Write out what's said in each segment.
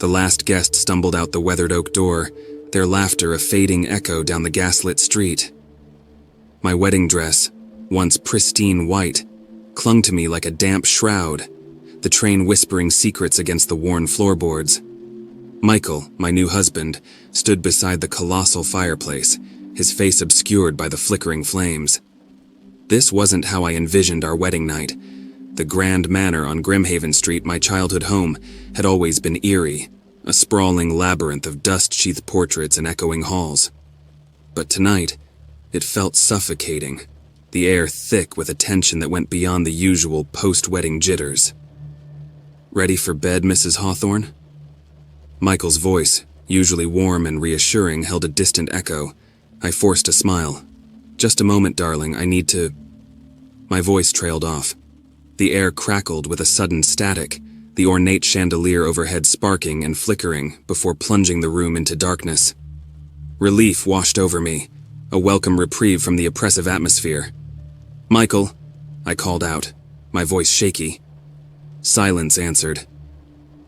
The last guest stumbled out the weathered oak door, their laughter a fading echo down the gaslit street. My wedding dress, once pristine white, clung to me like a damp shroud, the train whispering secrets against the worn floorboards. Michael, my new husband, stood beside the colossal fireplace, his face obscured by the flickering flames. This wasn't how I envisioned our wedding night. The grand manor on Grimhaven Street, my childhood home, had always been eerie, a sprawling labyrinth of dust-sheathed portraits and echoing halls. But tonight, it felt suffocating, the air thick with a tension that went beyond the usual post-wedding jitters. "Ready for bed, Mrs. Hawthorne?" Michael's voice, usually warm and reassuring, held a distant echo. I forced a smile. "Just a moment, darling, I need to—" My voice trailed off. The air crackled with a sudden static, the ornate chandelier overhead sparking and flickering before plunging the room into darkness. Relief washed over me, a welcome reprieve from the oppressive atmosphere. "Michael," I called out, my voice shaky. Silence answered.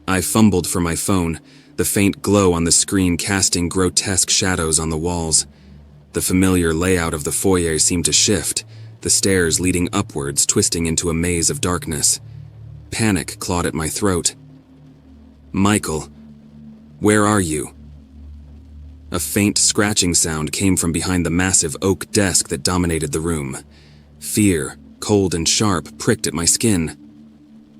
I fumbled for my phone, the faint glow on the screen casting grotesque shadows on the walls. The familiar layout of the foyer seemed to shift, the stairs leading upwards twisting into a maze of darkness. Panic clawed at my throat. "Michael, where are you?" A faint scratching sound came from behind the massive oak desk that dominated the room. Fear, cold and sharp, pricked at my skin.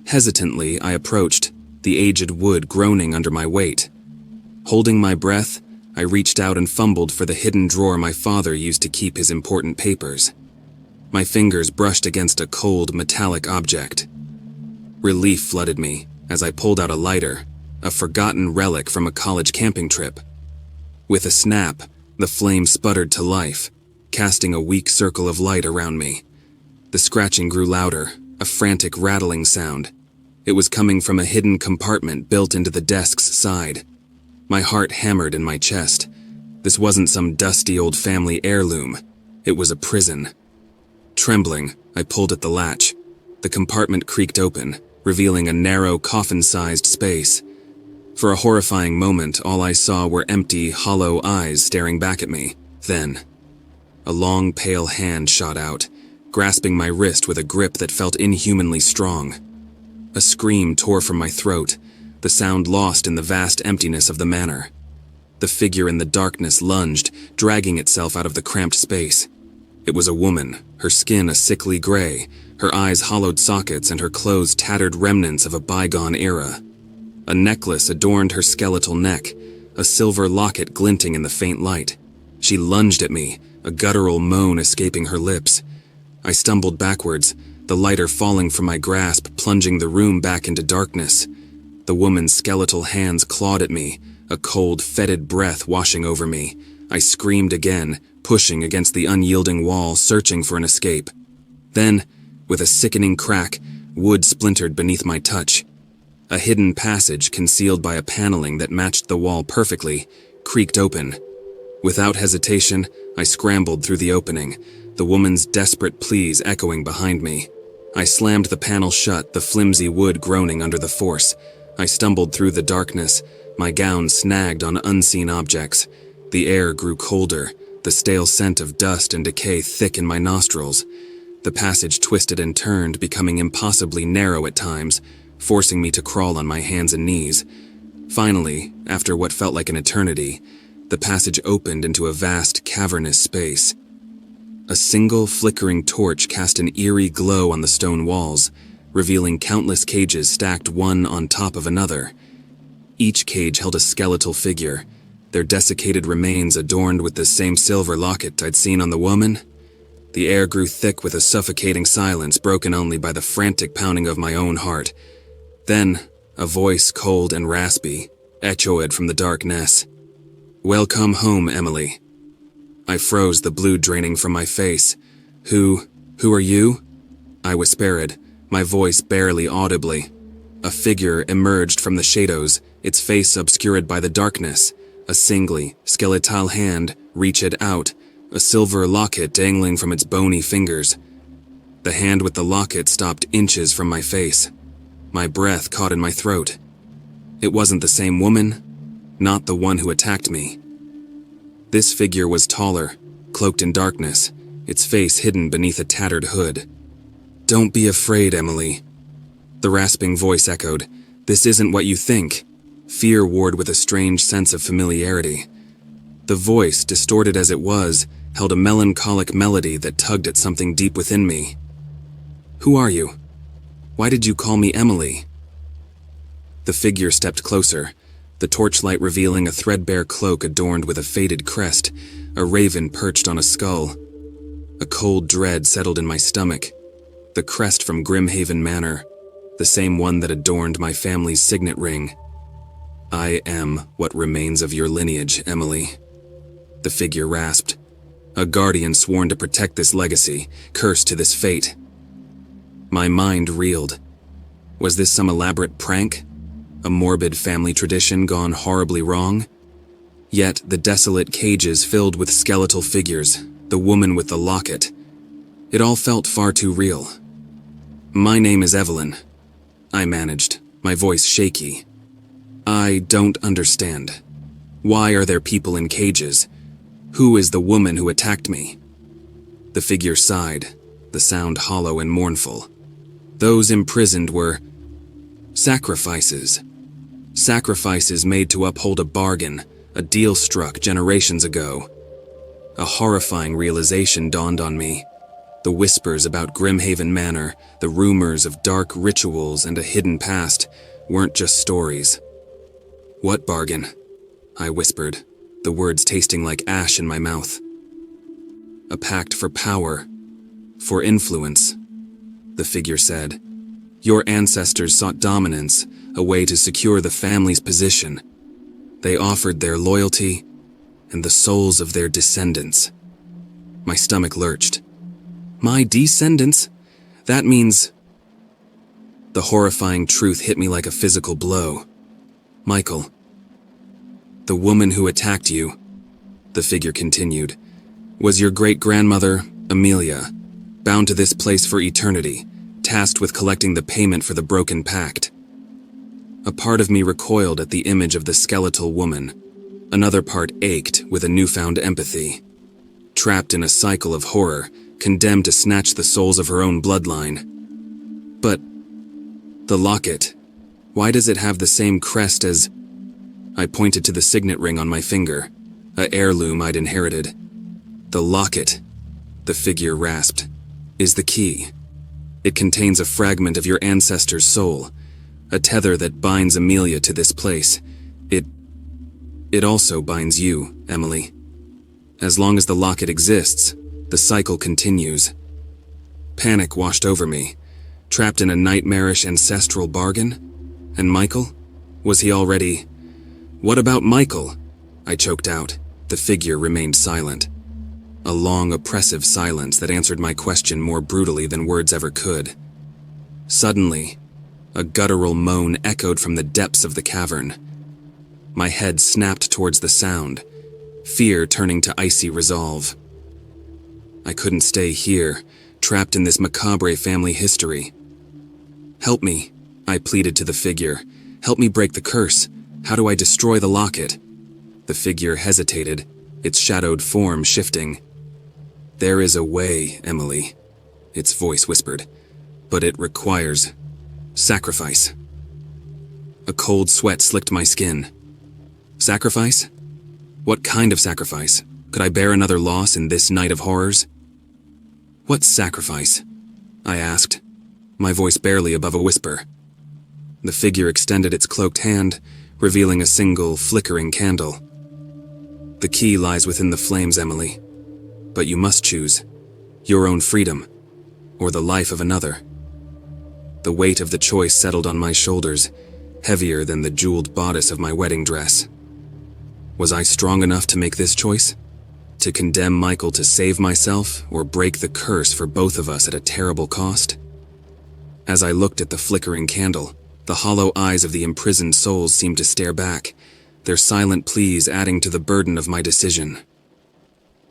Hesitantly, I approached, the aged wood groaning under my weight. Holding my breath, I reached out and fumbled for the hidden drawer my father used to keep his important papers. My fingers brushed against a cold, metallic object. Relief flooded me as I pulled out a lighter, a forgotten relic from a college camping trip. With a snap, the flame sputtered to life, casting a weak circle of light around me. The scratching grew louder, a frantic rattling sound. It was coming from a hidden compartment built into the desk's side. My heart hammered in my chest. This wasn't some dusty old family heirloom. It was a prison. Trembling, I pulled at the latch. The compartment creaked open, revealing a narrow, coffin-sized space. For a horrifying moment, all I saw were empty, hollow eyes staring back at me. Then, a long, pale hand shot out, grasping my wrist with a grip that felt inhumanly strong. A scream tore from my throat, the sound lost in the vast emptiness of the manor. The figure in the darkness lunged, dragging itself out of the cramped space. It was a woman, her skin a sickly gray, her eyes hollowed sockets and her clothes tattered remnants of a bygone era. A necklace adorned her skeletal neck, a silver locket glinting in the faint light. She lunged at me, a guttural moan escaping her lips. I stumbled backwards, the lighter falling from my grasp, plunging the room back into darkness. The woman's skeletal hands clawed at me, a cold, fetid breath washing over me. I screamed again, pushing against the unyielding wall, searching for an escape. Then, with a sickening crack, wood splintered beneath my touch. A hidden passage concealed by a paneling that matched the wall perfectly creaked open. Without hesitation, I scrambled through the opening, the woman's desperate pleas echoing behind me. I slammed the panel shut, the flimsy wood groaning under the force. I stumbled through the darkness, my gown snagged on unseen objects. The air grew colder, the stale scent of dust and decay thick in my nostrils. The passage twisted and turned, becoming impossibly narrow at times, forcing me to crawl on my hands and knees. Finally, after what felt like an eternity, the passage opened into a vast, cavernous space. A single flickering torch cast an eerie glow on the stone walls, revealing countless cages stacked one on top of another. Each cage held a skeletal figure, their desiccated remains adorned with the same silver locket I'd seen on the woman. The air grew thick with a suffocating silence broken only by the frantic pounding of my own heart. Then, a voice cold and raspy echoed from the darkness. "Welcome home, Emily." I froze, the blue draining from my face. Who are you?" I whispered, my voice barely audibly. A figure emerged from the shadows, its face obscured by the darkness. A singly, skeletal hand reached out, a silver locket dangling from its bony fingers. The hand with the locket stopped inches from my face. My breath caught in my throat. It wasn't the same woman, not the one who attacked me. This figure was taller, cloaked in darkness, its face hidden beneath a tattered hood. "Don't be afraid, Emily." The rasping voice echoed. "This isn't what you think." Fear warred with a strange sense of familiarity. The voice, distorted as it was, held a melancholic melody that tugged at something deep within me. "Who are you? Why did you call me Emily?" The figure stepped closer, the torchlight revealing a threadbare cloak adorned with a faded crest, a raven perched on a skull. A cold dread settled in my stomach. The crest from Grimhaven Manor, the same one that adorned my family's signet ring. "I am what remains of your lineage, Emily," the figure rasped. "A guardian sworn to protect this legacy, cursed to this fate." My mind reeled. Was this some elaborate prank? A morbid family tradition gone horribly wrong? Yet the desolate cages filled with skeletal figures, the woman with the locket. It all felt far too real. "My name is Evelyn," I managed, my voice shaky. "I don't understand. Why are there people in cages? Who is the woman who attacked me?" The figure sighed, the sound hollow and mournful. "Those imprisoned were sacrifices. Sacrifices made to uphold a bargain, a deal struck generations ago." A horrifying realization dawned on me. The whispers about Grimhaven Manor, the rumors of dark rituals and a hidden past, weren't just stories. "What bargain?" I whispered, the words tasting like ash in my mouth. "A pact for power, for influence," the figure said. "Your ancestors sought dominance, a way to secure the family's position. They offered their loyalty and the souls of their descendants." My stomach lurched. "My descendants? That means—" The horrifying truth hit me like a physical blow. "Michael, the woman who attacked you," the figure continued, "was your great-grandmother, Amelia, bound to this place for eternity, tasked with collecting the payment for the broken pact." A part of me recoiled at the image of the skeletal woman. Another part ached with a newfound empathy. Trapped in a cycle of horror, condemned to snatch the souls of her own bloodline. "But the locket, why does it have the same crest as—" I pointed to the signet ring on my finger, a heirloom I'd inherited. "The locket," the figure rasped, "is the key. It contains a fragment of your ancestor's soul, a tether that binds Amelia to this place. It also binds you, Emily. As long as the locket exists, the cycle continues." Panic washed over me, trapped in a nightmarish ancestral bargain. And Michael? Was he already— "What about Michael?" I choked out. The figure remained silent. A long, oppressive silence that answered my question more brutally than words ever could. Suddenly, a guttural moan echoed from the depths of the cavern. My head snapped towards the sound, fear turning to icy resolve. I couldn't stay here, trapped in this macabre family history. "Help me," I pleaded to the figure. "Help me break the curse. How do I destroy the locket?" The figure hesitated, its shadowed form shifting. "There is a way, Emily," its voice whispered, "but it requires sacrifice." A cold sweat slicked my skin. Sacrifice? What kind of sacrifice? Could I bear another loss in this night of horrors? "What sacrifice?" I asked, my voice barely above a whisper. The figure extended its cloaked hand, revealing a single, flickering candle. "The key lies within the flames, Emily. But you must choose your own freedom, or the life of another." The weight of the choice settled on my shoulders, heavier than the jeweled bodice of my wedding dress. Was I strong enough to make this choice? To condemn Michael to save myself, or break the curse for both of us at a terrible cost? As I looked at the flickering candle, the hollow eyes of the imprisoned souls seemed to stare back, their silent pleas adding to the burden of my decision.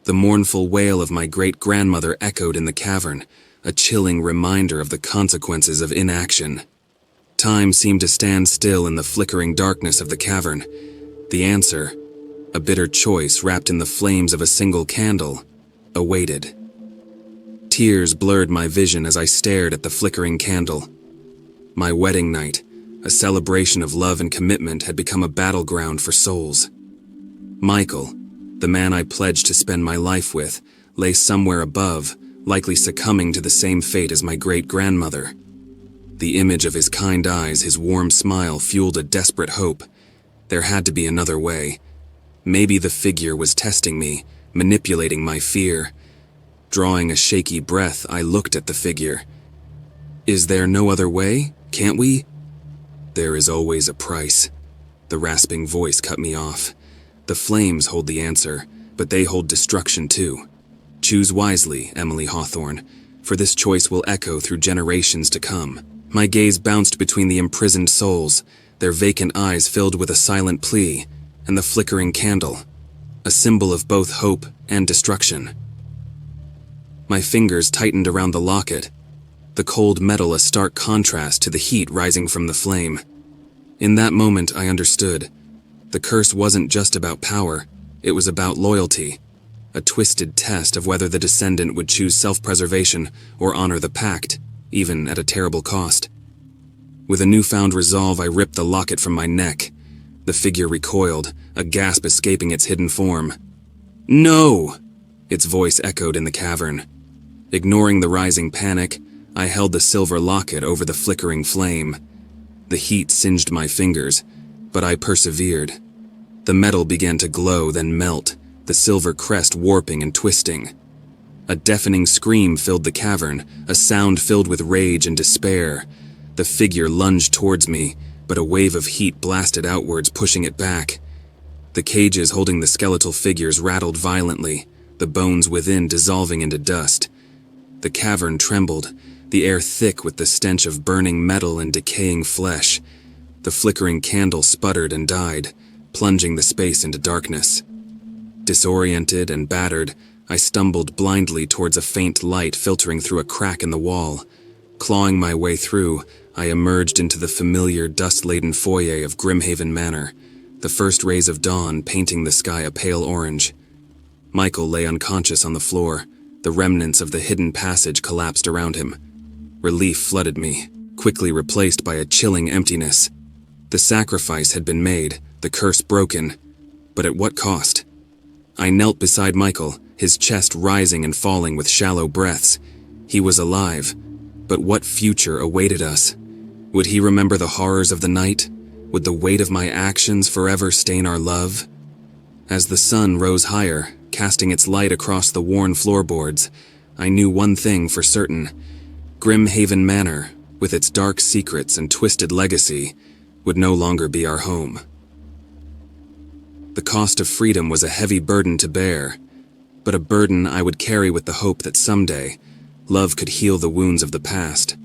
The mournful wail of my great-grandmother echoed in the cavern, a chilling reminder of the consequences of inaction. Time seemed to stand still in the flickering darkness of the cavern. The answer, a bitter choice wrapped in the flames of a single candle, awaited. Tears blurred my vision as I stared at the flickering candle. My wedding night, a celebration of love and commitment, had become a battleground for souls. Michael, the man I pledged to spend my life with, lay somewhere above, likely succumbing to the same fate as my great-grandmother. The image of his kind eyes, his warm smile, fueled a desperate hope. There had to be another way. Maybe the figure was testing me, manipulating my fear. Drawing a shaky breath, I looked at the figure. Is there no other way? Can't we? There is always a price. The rasping voice cut me off. The flames hold the answer, but they hold destruction too. Choose wisely, Emily Hawthorne, for this choice will echo through generations to come. My gaze bounced between the imprisoned souls, their vacant eyes filled with a silent plea, and the flickering candle, a symbol of both hope and destruction. My fingers tightened around the locket, the cold metal a stark contrast to the heat rising from the flame. In that moment, I understood. The curse wasn't just about power, it was about loyalty, a twisted test of whether the descendant would choose self-preservation or honor the pact, even at a terrible cost. With a newfound resolve, I ripped the locket from my neck. The figure recoiled, a gasp escaping its hidden form. "No!" Its voice echoed in the cavern. Ignoring the rising panic, I held the silver locket over the flickering flame. The heat singed my fingers, but I persevered. The metal began to glow, then melt, the silver crest warping and twisting. A deafening scream filled the cavern, a sound filled with rage and despair. The figure lunged towards me, but a wave of heat blasted outwards, pushing it back. The cages holding the skeletal figures rattled violently, the bones within dissolving into dust. The cavern trembled, the air thick with the stench of burning metal and decaying flesh. The flickering candle sputtered and died, plunging the space into darkness. Disoriented and battered, I stumbled blindly towards a faint light filtering through a crack in the wall. Clawing my way through, I emerged into the familiar dust-laden foyer of Grimhaven Manor, the first rays of dawn painting the sky a pale orange. Michael lay unconscious on the floor, the remnants of the hidden passage collapsed around him. Relief flooded me, quickly replaced by a chilling emptiness. The sacrifice had been made, the curse broken, but at what cost? I knelt beside Michael, his chest rising and falling with shallow breaths. He was alive, but what future awaited us? Would he remember the horrors of the night? Would the weight of my actions forever stain our love? As the sun rose higher, casting its light across the worn floorboards, I knew one thing for certain. Grimhaven Manor, with its dark secrets and twisted legacy, would no longer be our home. The cost of freedom was a heavy burden to bear, but a burden I would carry with the hope that someday, love could heal the wounds of the past.